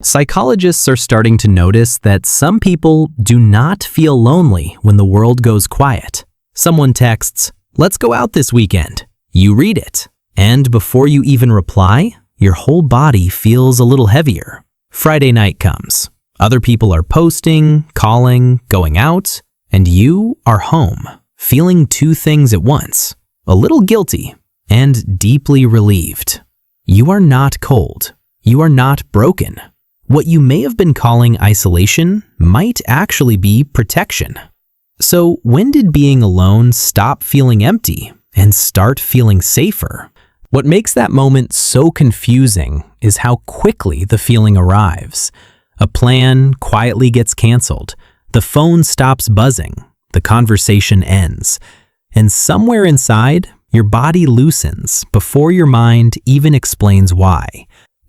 Psychologists are starting to notice that some people do not feel lonely when the world goes quiet. Someone texts, "Let's go out this weekend." You read it, and before you even reply, your whole body feels a little heavier. Friday night comes. Other people are posting, calling, going out, and you are home, feeling two things at once, a little guilty and deeply relieved. You are not cold. You are not broken. What you may have been calling isolation might actually be protection. So when did being alone stop feeling empty and start feeling safer? What makes that moment so confusing is how quickly the feeling arrives. A plan quietly gets canceled, the phone stops buzzing, the conversation ends, and somewhere inside, your body loosens before your mind even explains why.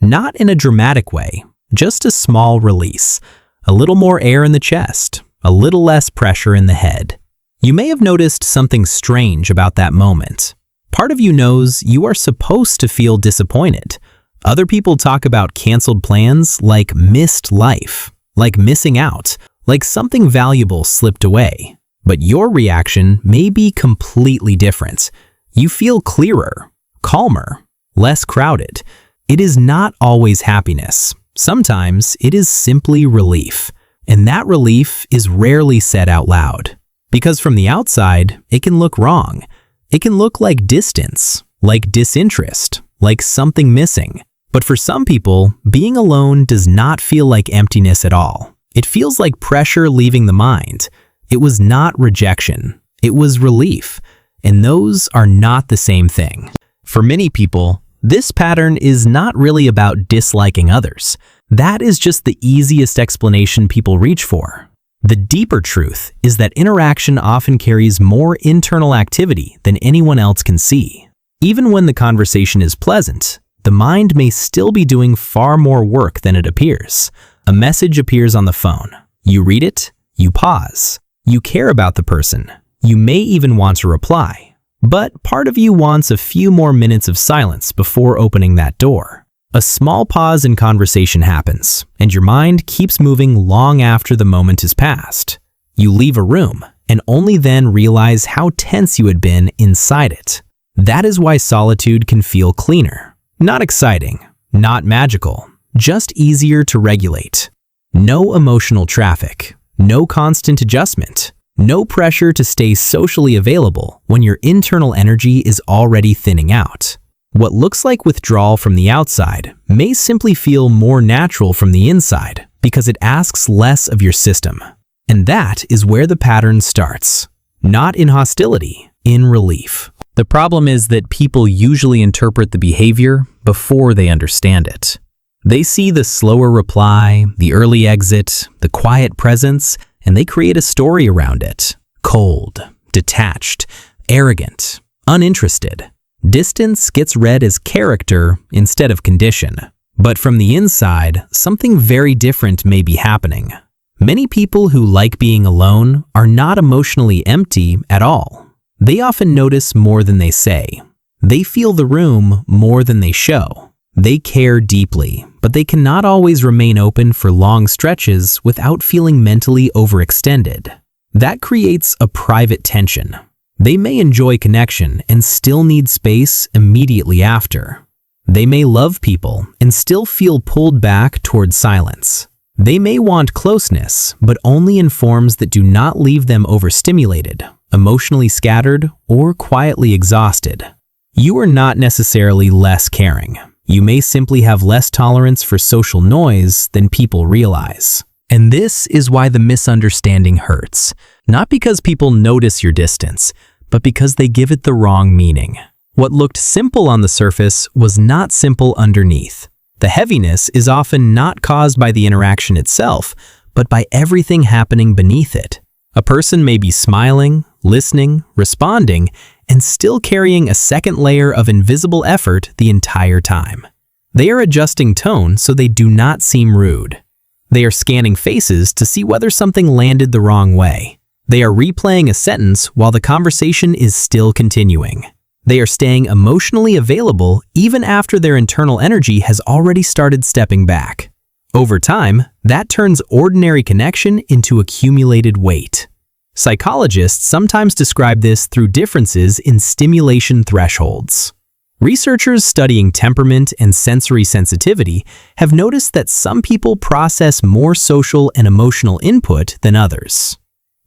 Not in a dramatic way, just a small release, a little more air in the chest, a little less pressure in the head. You may have noticed something strange about that moment. Part of you knows you are supposed to feel disappointed. Other people talk about canceled plans like missed life, like missing out, like something valuable slipped away. But your reaction may be completely different. You feel clearer, calmer, less crowded. It is not always happiness. Sometimes it is simply relief, and that relief is rarely said out loud. Because from the outside, it can look wrong. It can look like distance, like disinterest, like something missing. But for some people, being alone does not feel like emptiness at all. It feels like pressure leaving the mind. It was not rejection. It was relief. And those are not the same thing. For many people, this pattern is not really about disliking others. That is just the easiest explanation people reach for. The deeper truth is that interaction often carries more internal activity than anyone else can see. Even when the conversation is pleasant, the mind may still be doing far more work than it appears. A message appears on the phone. You read it, you pause. You care about the person. You may even want to reply. But part of you wants a few more minutes of silence before opening that door. A small pause in conversation happens, and your mind keeps moving long after the moment is past. You leave a room, and only then realize how tense you had been inside it. That is why solitude can feel cleaner. Not exciting, not magical, just easier to regulate. No emotional traffic, no constant adjustment. No pressure to stay socially available when your internal energy is already thinning out. What looks like withdrawal from the outside may simply feel more natural from the inside because it asks less of your system. And that is where the pattern starts. Not in hostility, in relief. The problem is that people usually interpret the behavior before they understand it. They see the slower reply, the early exit, the quiet presence, and they create a story around it. Cold, detached, arrogant, uninterested. Distance gets read as character instead of condition. But from the inside, something very different may be happening. Many people who like being alone are not emotionally empty at all. They often notice more than they say. They feel the room more than they show. They care deeply, but they cannot always remain open for long stretches without feeling mentally overextended. That creates a private tension. They may enjoy connection and still need space immediately after. They may love people and still feel pulled back toward silence. They may want closeness, but only in forms that do not leave them overstimulated, emotionally scattered, or quietly exhausted. You are not necessarily less caring. You may simply have less tolerance for social noise than people realize. And this is why the misunderstanding hurts. Not because people notice your distance, but because they give it the wrong meaning. What looked simple on the surface was not simple underneath. The heaviness is often not caused by the interaction itself, but by everything happening beneath it. A person may be smiling, listening, responding, and still carrying a second layer of invisible effort the entire time. They are adjusting tone so they do not seem rude. They are scanning faces to see whether something landed the wrong way. They are replaying a sentence while the conversation is still continuing. They are staying emotionally available even after their internal energy has already started stepping back. Over time, that turns ordinary connection into accumulated weight. Psychologists sometimes describe this through differences in stimulation thresholds. Researchers studying temperament and sensory sensitivity have noticed that some people process more social and emotional input than others.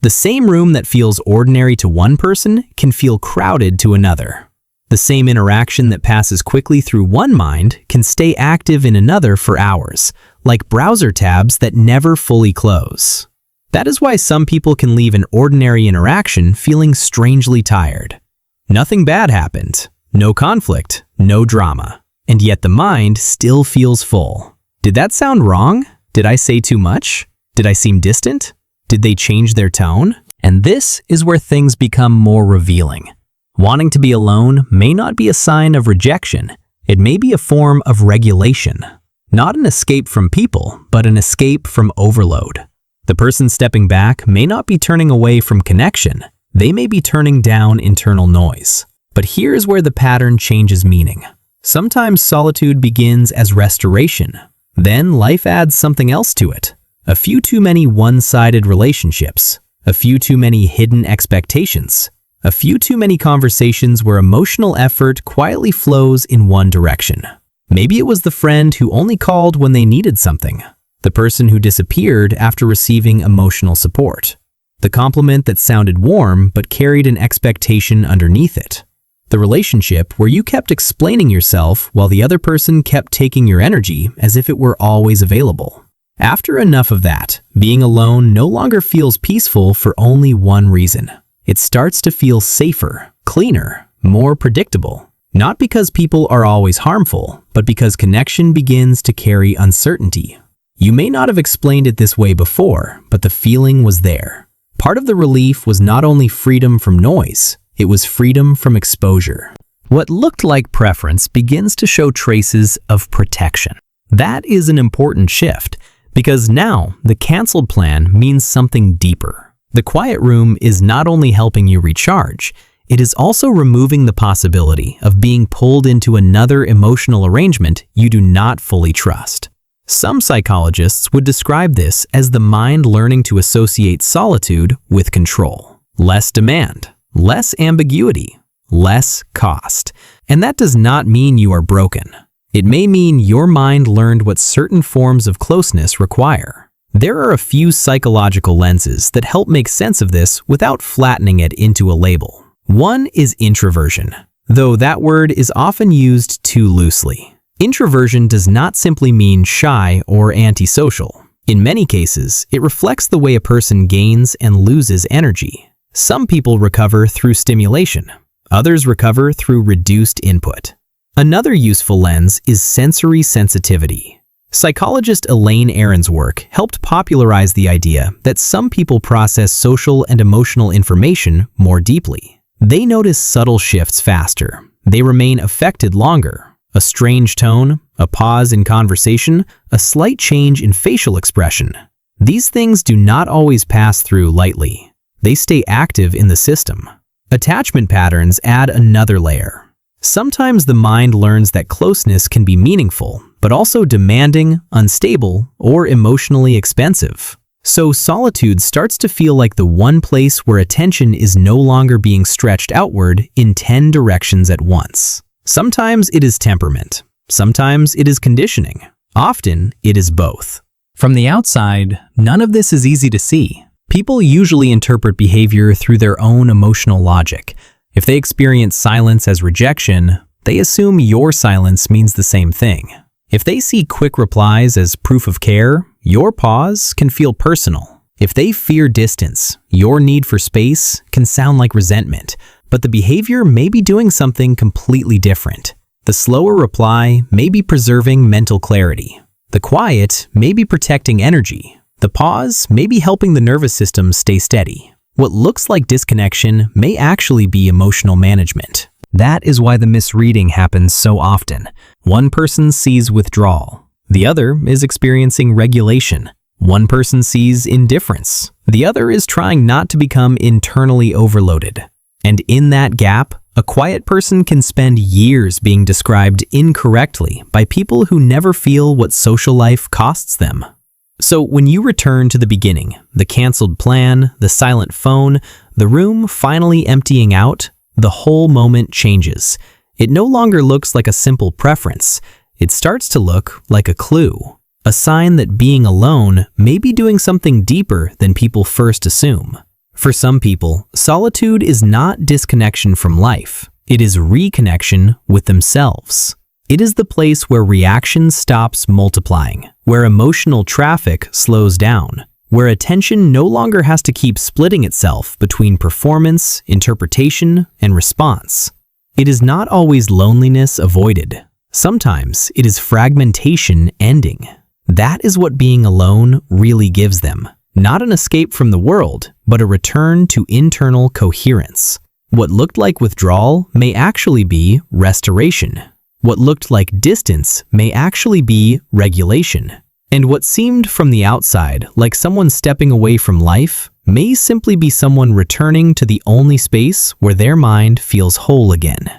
The same room that feels ordinary to one person can feel crowded to another. The same interaction that passes quickly through one mind can stay active in another for hours, like browser tabs that never fully close. That is why some people can leave an ordinary interaction feeling strangely tired. Nothing bad happened. No conflict, no drama, and yet the mind still feels full. Did that sound wrong? Did I say too much? Did I seem distant? Did they change their tone? And this is where things become more revealing. Wanting to be alone may not be a sign of rejection. It may be a form of regulation. Not an escape from people, but an escape from overload. The person stepping back may not be turning away from connection. They may be turning down internal noise. But here is where the pattern changes meaning. Sometimes solitude begins as restoration. Then life adds something else to it. A few too many one-sided relationships. A few too many hidden expectations. A few too many conversations where emotional effort quietly flows in one direction. Maybe it was the friend who only called when they needed something. The person who disappeared after receiving emotional support. The compliment that sounded warm but carried an expectation underneath it. The relationship where you kept explaining yourself while the other person kept taking your energy as if it were always available. After enough of that, being alone no longer feels peaceful for only one reason. It starts to feel safer, cleaner, more predictable. Not because people are always harmful, but because connection begins to carry uncertainty. You may not have explained it this way before, but the feeling was there. Part of the relief was not only freedom from noise, it was freedom from exposure. What looked like preference begins to show traces of protection. That is an important shift, because now the canceled plan means something deeper. The quiet room is not only helping you recharge, it is also removing the possibility of being pulled into another emotional arrangement you do not fully trust. Some psychologists would describe this as the mind learning to associate solitude with control. Less demand, less ambiguity, less cost. And that does not mean you are broken. It may mean your mind learned what certain forms of closeness require. There are a few psychological lenses that help make sense of this without flattening it into a label. One is introversion, though that word is often used too loosely. Introversion does not simply mean shy or antisocial. In many cases, it reflects the way a person gains and loses energy. Some people recover through stimulation. Others recover through reduced input. Another useful lens is sensory sensitivity. Psychologist Elaine Aron's work helped popularize the idea that some people process social and emotional information more deeply. They notice subtle shifts faster. They remain affected longer. A strange tone, a pause in conversation, a slight change in facial expression. These things do not always pass through lightly. They stay active in the system. Attachment patterns add another layer. Sometimes the mind learns that closeness can be meaningful, but also demanding, unstable, or emotionally expensive. So solitude starts to feel like the one place where attention is no longer being stretched outward in 10 directions at once. Sometimes it is temperament. Sometimes it is conditioning. Often it is both. From the outside, none of this is easy to see. People usually interpret behavior through their own emotional logic. If they experience silence as rejection, they assume your silence means the same thing. If they see quick replies as proof of care, your pause can feel personal. If they fear distance, your need for space can sound like resentment, but the behavior may be doing something completely different. The slower reply may be preserving mental clarity. The quiet may be protecting energy. The pause may be helping the nervous system stay steady. What looks like disconnection may actually be emotional management. That is why the misreading happens so often. One person sees withdrawal. The other is experiencing regulation. One person sees indifference. The other is trying not to become internally overloaded. And in that gap, A quiet person can spend years being described incorrectly by people who never feel what social life costs them. So when you return to the beginning, the canceled plan, the silent phone, the room finally emptying out, the whole moment changes. It no longer looks like a simple preference. It starts to look like a clue, a sign that being alone may be doing something deeper than people first assume. For some people, solitude is not disconnection from life. It is reconnection with themselves. It is the place where reaction stops multiplying, where emotional traffic slows down, where attention no longer has to keep splitting itself between performance, interpretation, and response. It is not always loneliness avoided. Sometimes it is fragmentation ending. That is what being alone really gives them. Not an escape from the world, but a return to internal coherence. What looked like withdrawal may actually be restoration. What looked like distance may actually be regulation. And what seemed from the outside like someone stepping away from life may simply be someone returning to the only space where their mind feels whole again.